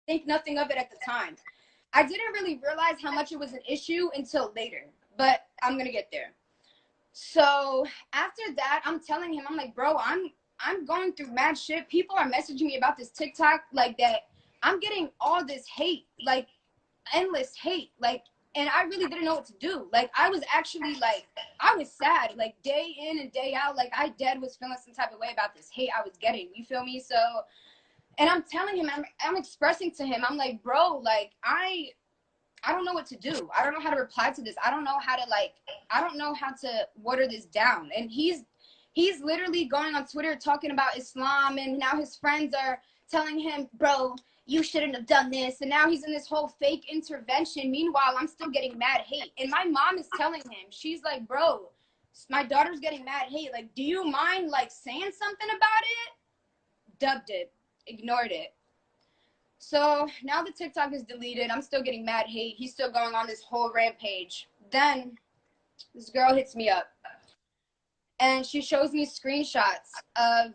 think nothing of it at the time. I didn't really realize how much it was an issue until later, but I'm gonna get there. So after that, I'm telling him, I'm like, bro, I'm going through mad shit. People are messaging me about this TikTok, like that. I'm getting all this hate, like endless hate, like, and I really didn't know what to do. Like, I was actually like, I was sad, like day in and day out. Like, I dead was feeling some type of way about this hate I was getting. You feel me? So, and I'm telling him, I'm expressing to him, I'm like, bro, like, I don't know what to do. I don't know how to reply to this. I don't know how to I don't know how to water this down. And he's literally going on Twitter talking about Islam, and now his friends are telling him, bro, you shouldn't have done this. And now he's in this whole fake intervention. Meanwhile, I'm still getting mad hate. And my mom is telling him, she's like, bro, my daughter's getting mad hate. Like, do you mind like saying something about it? Dubbed it, ignored it. So now the TikTok is deleted. I'm still getting mad hate. He's still going on this whole rampage. Then this girl hits me up, and she shows me screenshots of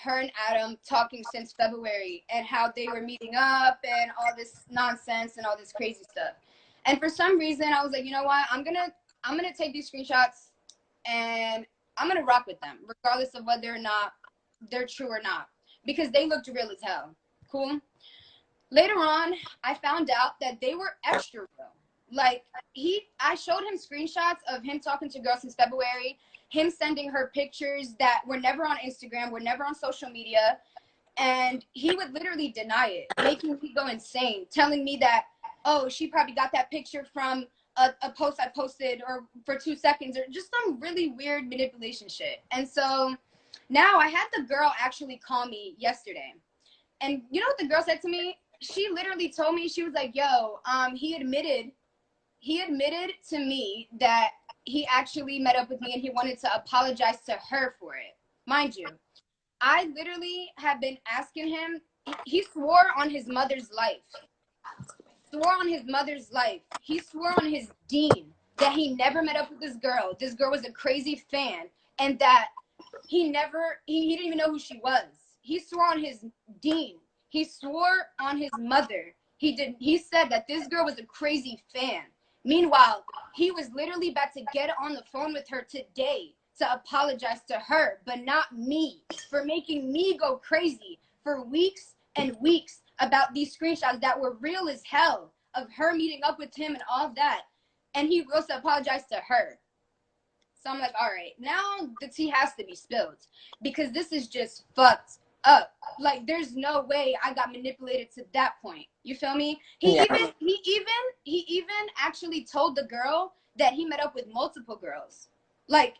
her and Adam talking since February, and how they were meeting up and all this nonsense and all this crazy stuff. And for some reason, I was like, you know what? I'm gonna take these screenshots and I'm gonna rock with them, regardless of whether or not they're true or not, because they looked real as hell. Cool. Later on, I found out that they were extra real. Like, I showed him screenshots of him talking to girls since February, him sending her pictures that were never on Instagram, were never on social media, and he would literally deny it, making me go insane, telling me that, oh, she probably got that picture from a post I posted, or for 2 seconds, or just some really weird manipulation shit. And so now I had the girl actually call me yesterday. And you know what the girl said to me? She literally told me, she was like, yo, he admitted to me that he actually met up with me and he wanted to apologize to her for it. Mind you, I literally have been asking him, he swore on his mother's life. He swore on his dean that he never met up with this girl. This girl was a crazy fan, and that he didn't even know who she was. He swore on his dean. He swore on his mother. He said that this girl was a crazy fan. Meanwhile, he was literally about to get on the phone with her today to apologize to her, but not me, for making me go crazy for weeks and weeks about these screenshots that were real as hell of her meeting up with him and all that. And he goes to apologize to her. So I'm like, all right, now the tea has to be spilled, because this is just fucked up. Like, there's no way I got manipulated to that point. You feel me? He even actually told the girl that he met up with multiple girls. Like,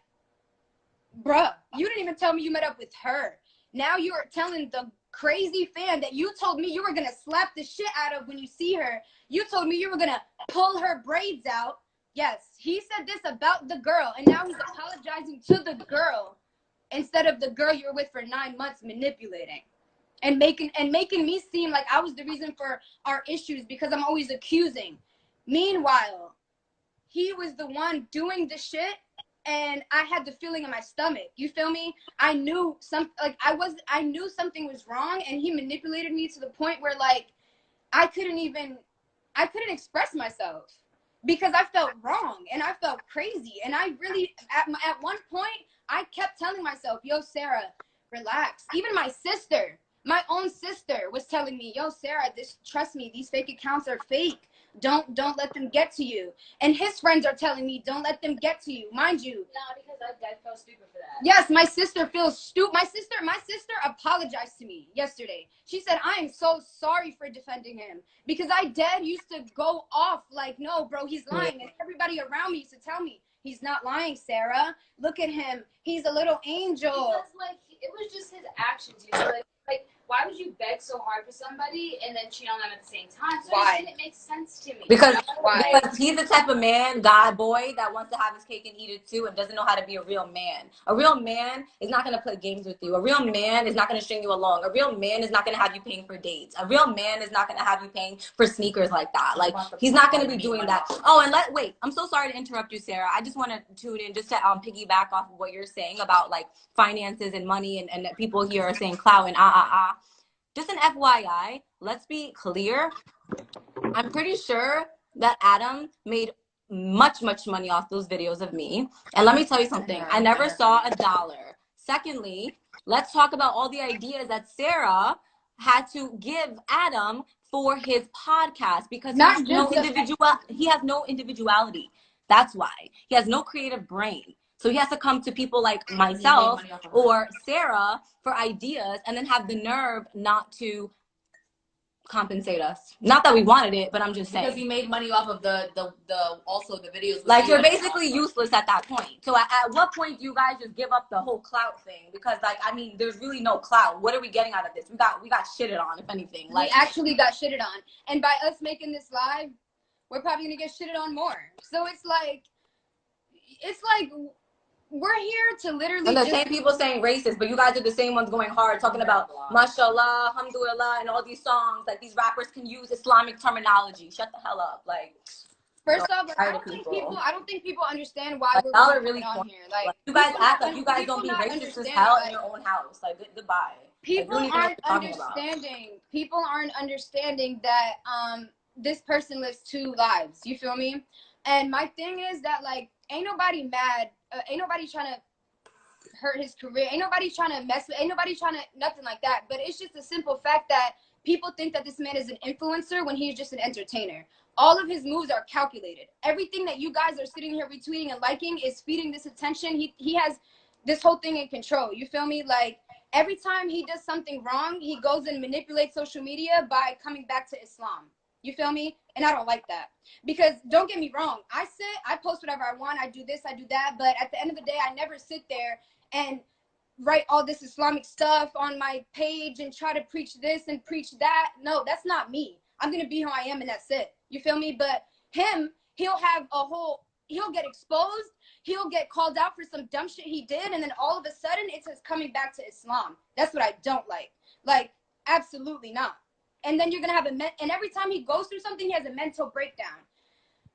bruh, you didn't even tell me you met up with her. Now you're telling the crazy fan that you told me you were gonna slap the shit out of when you see her. You told me you were gonna pull her braids out. Yes, he said this about the girl, and now he's apologizing to the girl instead of the girl you were with for 9 months, manipulating and making me seem like I was the reason for our issues because I'm always accusing. Meanwhile, he was the one doing the shit, and I had the feeling in my stomach. You feel me? I knew I knew something was wrong, and he manipulated me to the point where, like, I couldn't express myself because I felt wrong and I felt crazy. And I really, at one point, I kept telling myself, yo, Sarah, relax. Even my own sister was telling me, yo, Sarah, trust me, these fake accounts are fake. Don't let them get to you. And his friends are telling me, don't let them get to you. Mind you. No, because I feel stupid for that. Yes, my sister feels stupid. My sister apologized to me yesterday. She said, I am so sorry for defending him, because I used to go off like, no, bro, he's lying. And everybody around me used to tell me, he's not lying, Sarah. Look at him. He's a little angel. Because, like, it was just his actions, you know? Like, why would you beg so hard for somebody and then cheat on them at the same time? So why? It didn't make sense to me. Because why? he's the type of man, guy, boy, that wants to have his cake and eat it too, and doesn't know how to be a real man. A real man is not going to play games with you. A real man is not going to string you along. A real man is not going to have you paying for dates. A real man is not going to have you paying for sneakers like that. Like, he's not going to be doing that. Oh, and wait, I'm so sorry to interrupt you, Sarah. I just want to tune in just to piggyback off of what you're saying about, like, finances and money, and that people here are saying clout and just an FYI, let's be clear. I'm pretty sure that Adam made much money off those videos of me. And let me tell you something. I never saw $1. Secondly, let's talk about all the ideas that Sarah had to give Adam for his podcast, because he has no individuality. That's why. He has no creative brain. So he has to come to people like myself or Sarah for ideas, and then have the nerve not to compensate us. Not that we wanted it, but I'm just saying. Because he made money off of the also the videos. Like, you're basically useless at that point. So at what point do you guys just give up the whole clout thing? Because, like, I mean, there's really no clout. What are we getting out of this? We got shitted on, if anything. Like, we actually got shitted on. And by us making this live, we're probably gonna get shitted on more. So it's like we're here to literally. And the same people saying racist, but you guys are the same ones going hard, talking about mashallah, alhamdulillah, and all these songs. Like, these rappers can use Islamic terminology. Shut the hell up. Like, first off, I don't think people understand why we're y'all are really on here. Like, you guys act like you guys don't be racist as hell in your own house. Like, goodbye. People aren't understanding. People aren't understanding that this person lives 2 lives. You feel me? And my thing is that, like, ain't nobody mad. Ain't nobody trying to hurt his career. Ain't nobody trying to mess with. Ain't nobody trying to nothing like that. But it's just a simple fact that people think that this man is an influencer when he's just an entertainer. All of his moves are calculated. Everything that you guys are sitting here retweeting and liking is feeding this attention. He has this whole thing in control. You feel me? Like, every time he does something wrong, he goes and manipulates social media by coming back to Islam. You feel me? And I don't like that. Because don't get me wrong, I post whatever I want, I do this, I do that, but at the end of the day, I never sit there and write all this Islamic stuff on my page and try to preach this and preach that. No, that's not me. I'm going to be who I am, and that's it. You feel me? But him, he'll get exposed, he'll get called out for some dumb shit he did, and then all of a sudden, it's his coming back to Islam. That's what I don't like. Like, absolutely not. And then you're going to have and every time he goes through something, he has a mental breakdown.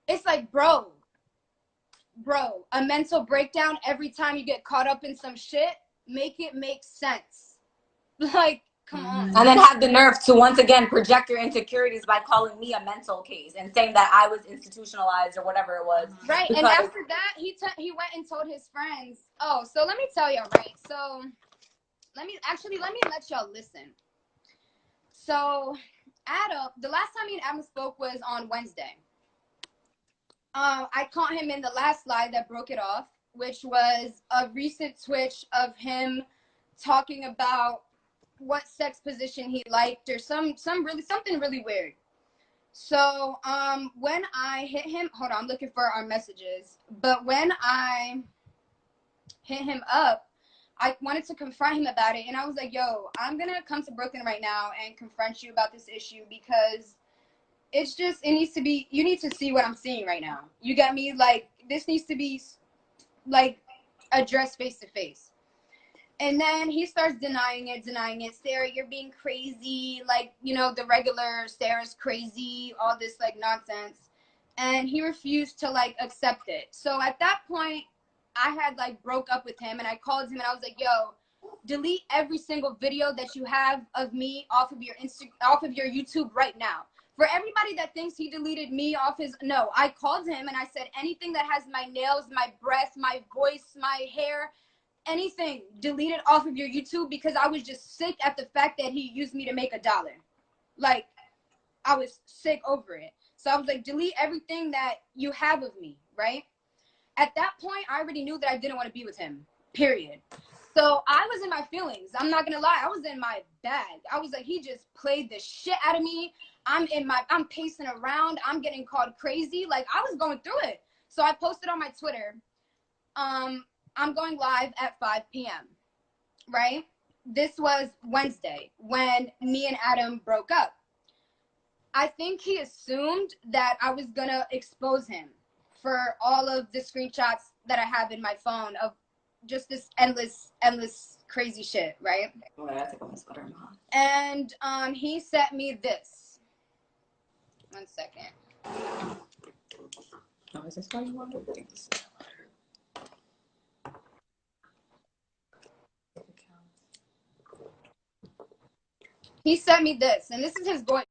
It's like, bro, a mental breakdown every time you get caught up in some shit, make it make sense. Like, come on. And then have the nerve to once again project your insecurities by calling me a mental case and saying that I was institutionalized or whatever it was. Right, and after that, he went and told his friends. Oh, so let me tell y'all, right? So let me let y'all listen. So Adam, the last time me and Adam spoke was on Wednesday. I caught him in the last live that broke it off, which was a recent twitch of him talking about what sex position he liked or something really weird. So when I hit him, hold on, I'm looking for our messages. But when I hit him up, I wanted to confront him about it, and I was like, yo, I'm going to come to Brooklyn right now and confront you about this issue, because it's just, you need to see what I'm seeing right now. You get me? Like, this needs to be, like, addressed face to face. And then he starts denying it. Sarah, you're being crazy. Like, you know, the regular Sarah's crazy, all this, like, nonsense. And he refused to, like, accept it. So at that point, I had, like, broke up with him, and I called him, and I was like, yo, delete every single video that you have of me off of your YouTube right now. For everybody that thinks he deleted me off no, I called him, and I said, anything that has my nails, my breath, my voice, my hair, anything, delete it off of your YouTube, because I was just sick at the fact that he used me to make $1. Like, I was sick over it. So I was like, delete everything that you have of me, right? At that point, I already knew that I didn't want to be with him, period. So I was in my feelings. I'm not going to lie. I was in my bag. I was like, he just played the shit out of me. I'm pacing around. I'm getting called crazy. Like, I was going through it. So I posted on my Twitter, I'm going live at 5 p.m., right? This was Wednesday when me and Adam broke up. I think he assumed that I was going to expose him for all of the screenshots that I have in my phone of just this endless crazy shit, right? Oh, I think I'm a sweater. And he sent me this. 1 second. Oh, is this why you want to do this? he sent me this, and this is his voice.